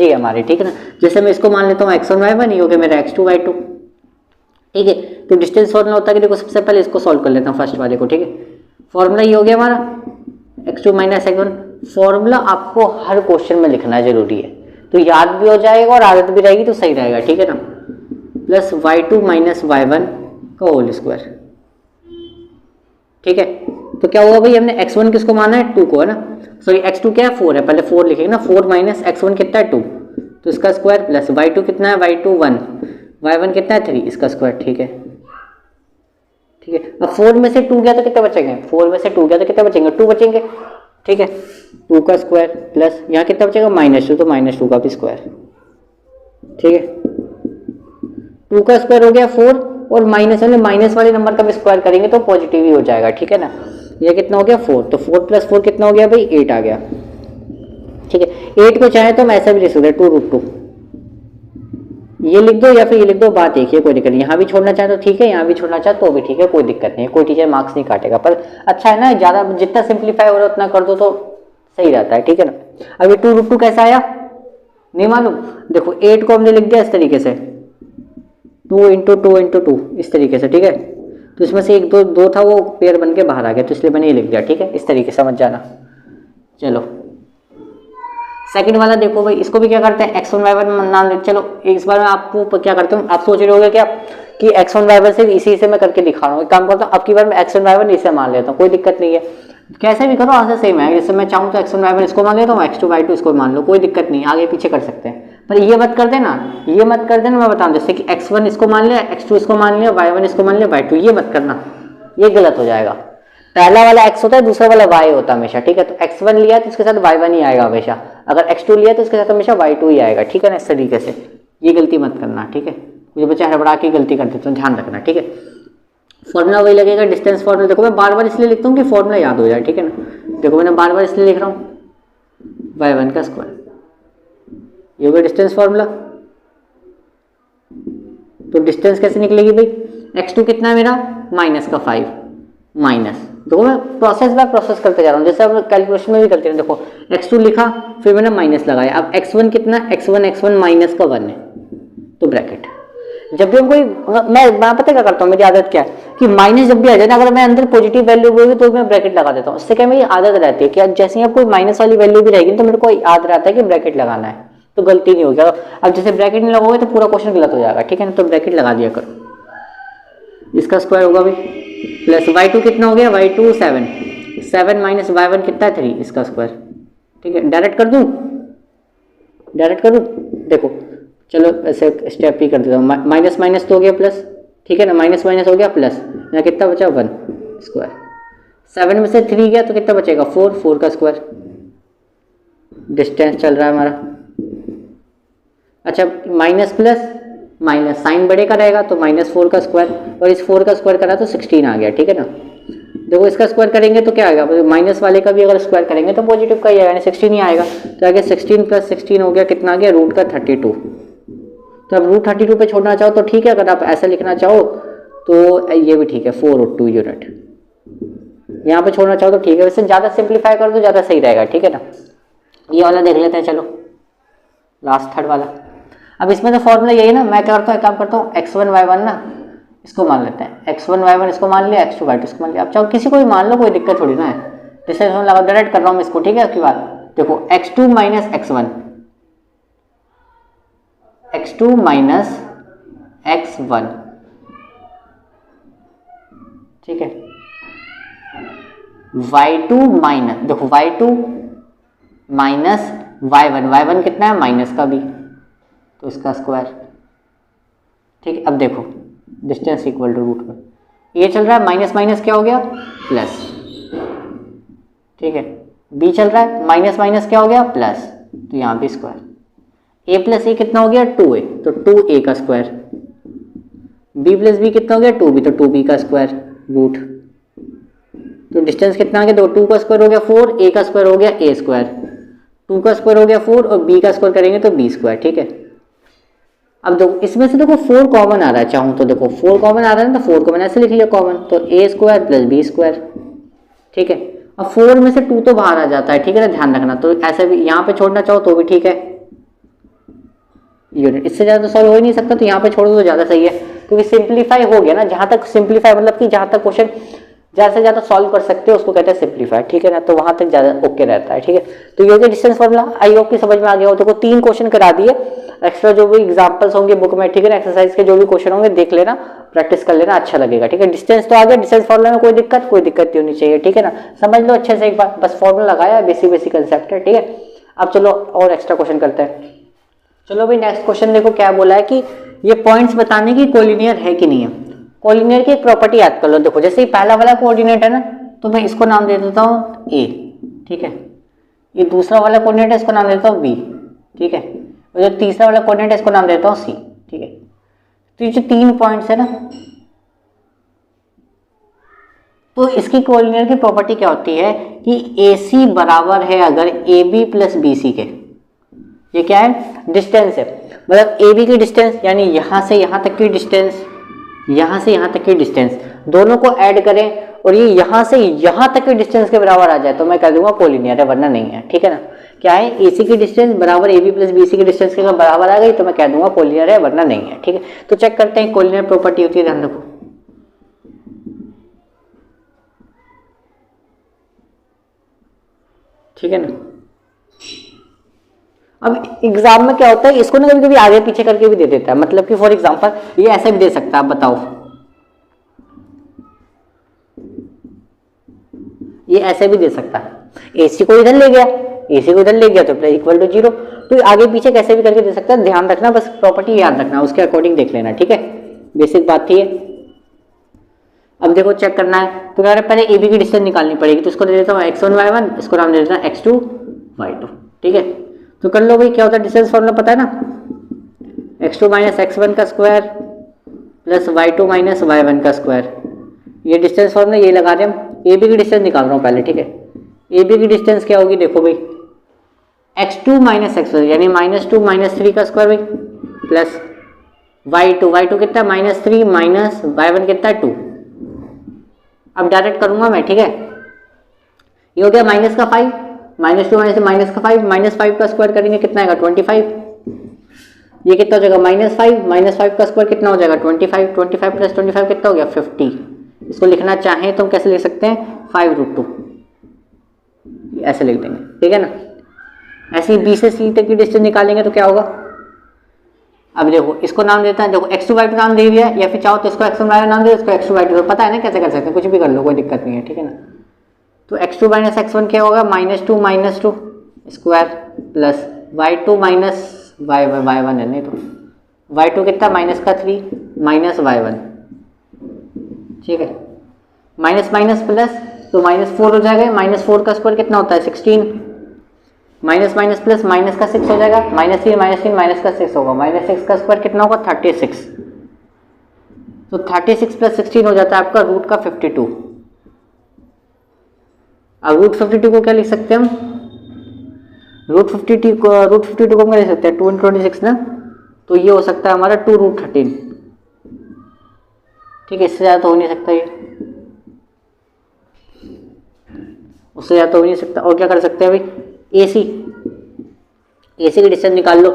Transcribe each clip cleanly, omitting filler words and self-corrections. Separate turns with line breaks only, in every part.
ठीक है हमारे, ठीक है ना। जैसे मैं इसको मान लेता हूँ x1 y1, ये हो गया मेरा x2 y2, ठीक है। तो डिस्टेंस फॉर्मूला होता है कि देखो सबसे पहले इसको सॉल्व कर लेता हूँ फर्स्ट वाले को, ठीक है। फॉर्मूला ये हो गया हमारा x2 माइनस x1। फॉर्मूला आपको हर क्वेश्चन में लिखना जरूरी है, तो याद भी हो जाएगा और आदत भी रहेगी तो सही रहेगा, ठीक है ना। प्लस y2 माइनस y1 का होल स्क्वायर, ठीक है। तो क्या हुआ भाई, हमने x1 किसको माना है, 2 को, है ना। सॉरी x2 क्या है, 4 है, पहले 4 लिखेंगे ना। 4 माइनस x1 कितना है, 2, तो इसका स्क्वायर, प्लस y2 कितना है, y2 1, y1 कितना है 3, इसका स्क्वायर, ठीक है। ठीक है, अब 4 में से 2 गया तो कितने बचेंगे, 4 में से 2 गया तो कितने बचेंगे, 2 बचेंगे, ठीक है। 2 का स्क्वायर प्लस यहाँ कितना बचेगा, -2, तो -2 का भी स्क्वायर, ठीक है। 2 का स्क्वायर हो गया 4, और माइनस वाले नंबर का भी स्क्वायर करेंगे तो पॉजिटिव ही हो जाएगा, ठीक है ना। ये कितना हो गया 4, तो 4 प्लस 4 कितना हो गया भाई, 8 आ गया, ठीक है। 8 को चाहे तो हम ऐसा भी लिख सकते हैं 2√2, ये लिख दो या फिर ये लिख दो, बात एक ही, कोई दिक्कत नहीं। यहाँ भी छोड़ना चाहे तो ठीक है, यहाँ भी छोड़ना चाहे तो भी ठीक है, कोई दिक्कत नहीं है, कोई टीचर मार्क्स नहीं काटेगा। पर अच्छा है ना, ज़्यादा जितना सिंप्लीफाई हो रहा है उतना कर दो तो सही रहता है, ठीक है ना। अब ये 2√2 कैसा आया नहीं मालूम, देखो 8 को हमने लिख दिया इस तरीके से, 2 × 2 × 2 इस तरीके से, ठीक है। तो इसमें से एक दो था वो पेयर बन के बाहर आ गया, तो इसलिए मैंने ये लिख दिया, ठीक है। इस तरीके से समझ जाना। चलो सेकंड वाला देखो भाई, इसको भी क्या करते हैं, x1 y1 नाम ले। चलो इस बार मैं आपको क्या करता हूँ, आप सोच रहे होगे क्या कि x1 y1 से इसी से मैं करके दिखा रहा हूँ। एक काम करता हूँ, अब की बार मैं x1 y1 इसे मान लेता हूँ, कोई दिक्कत नहीं है, कैसे भी करो आंसर सेम है। जैसे मैं चाहूँ तो x1 y1 इसको मान लेता हूँ, x2 y2 इसको मान लो, कोई दिक्कत नहीं, आगे पीछे कर सकते हैं। पर ये मत कर देना, ये मत कर देना, मैं बताऊँ जैसे कि x1 इसको मान लिया, x2 इसको मान लिया, y1 इसको मान लिया, y2, ये मत करना, ये गलत हो जाएगा। पहला वाला x होता है, दूसरा वाला y होता है हमेशा, ठीक है। तो x1 लिया तो इसके साथ y1 ही आएगा हमेशा, अगर x2 लिया तो इसके साथ हमेशा y2 ही आएगा, ठीक है ना। इस तरीके से ये गलती मत करना, ठीक है। मुझे बच्चा हड़बड़ा के गलती कर देते हैं, ध्यान रखना, ठीक है। फॉर्मूला वही लगेगा, डिस्टेंस फॉर्मूला। देखो मैं बार बार इसलिए लिखता हूँ कि फॉर्मूला याद हो जाए, ठीक है ना। देखो मैंने बार बार इसलिए लिख रहा हूँ, y1 का स्क्वायर, ये हो गया डिस्टेंस फॉर्मूला। तो डिस्टेंस कैसे निकलेगी भाई, x2 कितना है मेरा, -5 माइनस, देखो मैं प्रोसेस बाय प्रोसेस करते जा रहा हूँ, जैसे अब कैलकुलेशन में भी करते हैं। देखो x2 लिखा, फिर मैंने माइनस लगाया, अब x1 कितना, x1 माइनस का 1 है, तो ब्रैकेट। जब भी हम कोई, मैं पता क्या करता हूँ, मेरी आदत क्या है कि माइनस जब भी आ जाए ना, अगर मैं अंदर पॉजिटिव वैल्यू होगी तो मैं ब्रैकेट लगा देता हूँ। उससे क्या मेरी आदत रहती है कि जैसे ही अब कोई माइनस वाली वैल्यू भी रहेगी तो मेरे को याद रहता है कि ब्रैकेट लगाना है, तो गलती नहीं होगी। अब जैसे ब्रैकेट नहीं लगाओगे तो पूरा क्वेश्चन गलत हो जाएगा, ठीक है ना। तो ब्रैकेट लगा दिया करो। इसका स्क्वायर होगा भाई, प्लस y2 कितना हो गया, y2 7 माइनस y1 कितना है 3, इसका स्क्वायर, ठीक है। डायरेक्ट कर दूं, डायरेक्ट करूं, देखो चलो ऐसे स्टेप ही कर देता हूँ। माइनस माइनस तो हो गया प्लस, ठीक है ना, माइनस माइनस हो गया प्लस, यहाँ कितना बचा 1 स्क्वायर। 7 में से 3 गया तो कितना बचेगा 4 का स्क्वायर। डिस्टेंस चल रहा है हमारा, अच्छा माइनस प्लस माइनस साइन बड़े का रहेगा तो -4 का स्क्वायर, और इस 4 का स्क्वायर करा तो 16 आ गया, ठीक है ना। देखो इसका स्क्वायर करेंगे तो क्या आएगा, माइनस वाले का भी अगर स्क्वायर करेंगे तो पॉजिटिव का ही आएगा, यानी 16 ही आएगा। तो आगे 16 + 16 हो गया, कितना आ गया √32। तो अब √32 पे छोड़ना चाहो तो ठीक है, अगर आप ऐसा लिखना चाहो तो ये भी ठीक है, 4√2 यूनिट। यहाँ पे छोड़ना चाहो तो ठीक है, वैसे ज़्यादा सिंप्लीफाई कर दो ज़्यादा सही रहेगा, ठीक है ना। ये वाला देख लेते हैं, चलो लास्ट थर्ड वाला। अब इसमें तो फॉर्मूला यही ना, मैं क्या करता हूँ, एक काम करता हूँ, x1 y1 ना इसको मान लेते हैं, x1 y1 इसको मान लिया, x2 y2 इसको मान लिया। अब चाहो किसी को भी मान लो, कोई दिक्कत थोड़ी ना है। जैसे लगा डायरेक्ट कर रहा हूँ इसको, ठीक है। आपकी बात देखो, x2 minus x1, x2 minus x1, ठीक है। y2 माइनस, देखो y2 माइनस y1 कितना है माइनस का भी, तो इसका स्क्वायर, ठीक है। अब देखो डिस्टेंस इक्वल टू रूट में ये चल रहा है, माइनस माइनस क्या हो गया प्लस, ठीक है। b चल रहा है, माइनस माइनस क्या हो गया प्लस, तो यहाँ भी स्क्वायर। a प्लस ए कितना हो गया 2a, तो 2a का स्क्वायर। b प्लस बी कितना हो गया 2b, तो 2b का स्क्वायर रूट। तो डिस्टेंस कितना आ गया, 2 का स्क्वायर हो गया 4, a का स्क्वायर हो गया a स्क्वायर, 2 का स्क्वायर हो गया 4 और b का स्क्वायर करेंगे तो b स्क्वायर, ठीक है। अब देखो इसमें से देखो 4 कॉमन आ रहा है, चाहूँ तो देखो 4 कॉमन आ रहा है ना, तो 4 को मैंने ऐसे लिख लिया कॉमन, तो a square plus b square, ठीक है। अब 4 में से 2 तो बाहर आ जाता है, ठीक है ना, ध्यान रखना। तो ऐसे भी यहाँ पे छोड़ना चाहो तो भी ठीक है, यूनिट। इससे ज़्यादा तो सॉल्व हो ही नहीं सकता, तो यहाँ पे छोड़ दो तो ज़्यादा सही है, क्योंकि सिंप्लीफाई हो गया ना। जहाँ तक सिंप्लीफाई मतलब कि जहाँ तक क्वेश्चन ज़्यादा से ज़्यादा सॉल्व कर सकते हो उसको कहते हैं सिंप्लीफाई, ठीक है ना। तो वहाँ तक ज़्यादा ओके रहता है, ठीक है। तो ये हो गया डिस्टेंस फॉर्मूला। आई होप कि समझ में आ गया हो। देखो 3 क्वेश्चन करा दिए, एक्स्ट्रा जो भी एग्जाम्पल्स होंगे बुक में, ठीक है ना, एक्सरसाइज के जो भी क्वेश्चन होंगे देख लेना, प्रैक्टिस कर लेना, अच्छा लगेगा, ठीक है। डिस्टेंस तो आ गया, डिस्टेंस फॉर्मूला में कोई दिक्कत नहीं होनी चाहिए, ठीक है ना। समझ लो अच्छे से एक बार, बस फॉर्मूला लगाया, बेसिक बेसिक कंसेप्ट है, ठीक है। अब चलो और एक्स्ट्रा क्वेश्चन करते हैं। चलो भाई नेक्स्ट क्वेश्चन देखो क्या बोला है कि ये पॉइंट्स बताने की कोलिनियर है कि नहीं है। कोलिनियर की एक प्रॉपर्टी याद कर लो। देखो जैसे ही पहला वाला कोऑर्डिनेट है ना, तो मैं इसको नाम दे देता हूँ ए, ठीक है। ये दूसरा वाला कोऑर्डिनेट है, इसको नाम देता हूँ बी, ठीक है। और जो तीसरा वाला कोऑर्डिनेट है इसको नाम देता हूँ सी, ठीक है। तो ये जो 3 पॉइंट्स है ना, तो इसकी कोलिनियर की प्रॉपर्टी क्या होती है कि ए सी बराबर है अगर A B plus B C के। ये क्या है, डिस्टेंस है, मतलब ए बी की डिस्टेंस यानी यहाँ से यहाँ तक की डिस्टेंस, यहाँ से यहाँ तक की डिस्टेंस, दोनों को ऐड करें और ये यहाँ से यहाँ तक की डिस्टेंस के बराबर आ जाए तो मैं कह दूंगा कोलिनियर है, वरना नहीं है, ठीक है ना। क्या है, ए सी की डिस्टेंस बराबर A B plus B C की डिस्टेंस के बराबर आ गई तो मैं कह दूंगा कोलिनियर है, वरना नहीं है, ठीक है। तो चेक करते हैं कोलिनियर प्रॉपर्टी होती है, ध्यान रखो। ठीक है ना। अब एग्जाम में क्या होता है, इसको ना कभी कभी आगे पीछे करके भी दे देता है, मतलब कि फॉर एग्जांपल ये ऐसे भी दे सकता है, आप बताओ, ये ऐसे भी दे सकता है, एसी को इधर ले गया, एसी को इधर ले गया तो इक्वल टू 0। तो आगे पीछे कैसे भी करके दे सकता है, ध्यान रखना, बस प्रॉपर्टी याद रखना, उसके अकॉर्डिंग देख लेना, ठीक है। बेसिक बात थी ये। अब देखो चेक करना है तो यार पहले ए बी की डिस्टेंस निकालनी पड़ेगी, तो इसको दे देता हूँ x1 y1, इसको नाम दे देता हूँ x2 y2, ठीक है। तो कर लो भाई, क्या होता है डिस्टेंस फॉर्मूला पता है ना, x2 माइनस x1 का square plus y2 minus y1 का स्क्वायर। ये डिस्टेंस फॉर्मूला ये लगा रहे हम, ए बी की डिस्टेंस निकाल रहा हूँ पहले, ठीक है। ए बी की डिस्टेंस क्या होगी, देखो भाई x2 माइनस x1 यानी -2 -3 का स्क्वायर भाई, प्लस y2 कितना -3 माइनस y1 कितना 2। अब डायरेक्ट करूंगा मैं, ठीक है। ये हो गया माइनस का 5, -2 माइनस का 5, -5 का स्क्वायर करेंगे कितना आएगा 25। ये कितना हो जाएगा -5 का स्क्वायर कितना हो जाएगा 25 प्लस 25 कितना हो गया 50। इसको लिखना चाहें तो हम कैसे लिख सकते हैं 5√2, ऐसे लिख देंगे, ठीक है ना। ऐसे ही बी से सी तक की डिस्टेंस निकालेंगे तो क्या होगा, अब देखो इसको नाम देता है, देखो x2 y2 नाम दे दिया, या फिर चाहो तो इसको x1 y1 नाम दे, इसको x2 y2, पता है ना कैसे कर सकते हैं, कुछ भी कर लो, कोई दिक्कत नहीं है, ठीक है ना। तो x2 माइनस x1 क्या होगा, -2 square plus y2 minus y1 है, नहीं तो y2 कितना -3 माइनस y1, ठीक है। माइनस माइनस प्लस तो -4 हो जाएगा, -4 का स्क्वायर कितना होता है 16, माइनस माइनस प्लस माइनस का 6 हो जाएगा, -3 माइनस का 6 होगा, -6 का स्क्वायर कितना होगा 36। तो 36 प्लस 16 हो जाता है आपका रूट का 52। अब रूट 52 को क्या लिख सकते हैं हम, रूट 52 को हम क्या लिख सकते हैं 2 × 26 ना, तो ये हो सकता है हमारा 2√13, ठीक है। इससे ज़्यादा तो हो नहीं सकता, ये उससे ज़्यादा तो हो नहीं सकता। और क्या कर सकते हैं भाई, एसी की डिस्टेंस निकाल लो,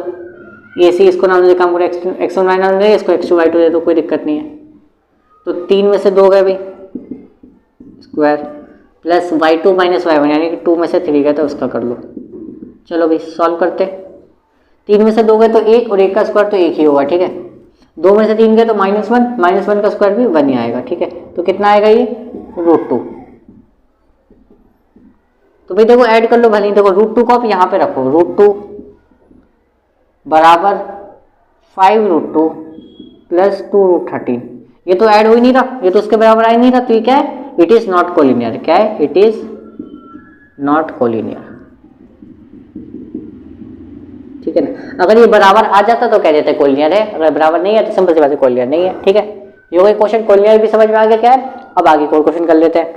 एसी इसको नाम दे काम पूरा x1 y नाम दे, इसको x2 y2 दे दो, कोई दिक्कत नहीं है। तो 3 में से 2 गए भाई square plus y2 minus y1 यानी कि 2 में से 3 गया तो उसका कर लो। चलो भाई सॉल्व करते, 3 में से 2 गए तो 1 और 1 का स्क्वायर तो 1 ही होगा, ठीक है। 2 में से 3 गए तो -1 का स्क्वायर भी 1 ही आएगा, ठीक है। तो कितना आएगा ये √2। तो भाई देखो ऐड कर लो भले, देखो √2 को आप यहाँ पे रखो, √2 बराबर 5√2 प्लस 2√13। ये तो ऐड हो ही नहीं रहा, ये तो उसके बराबर आ ही नहीं रहा, तो ये क्या है, इट इज नॉट कोलिनियर। क्या है, इट इज नॉट कोलिनियर, ठीक है ना। अगर ये बराबर आ जाता तो कह देते कोलिनियर है, अगर बराबर नहीं है तो सिंपल सी बात है कोलिनियर नहीं है, ठीक है। ये कोई क्वेश्चन कोलिनियर भी समझ में आ गया क्या है। अब आगे कोई क्वेश्चन कर लेते हैं।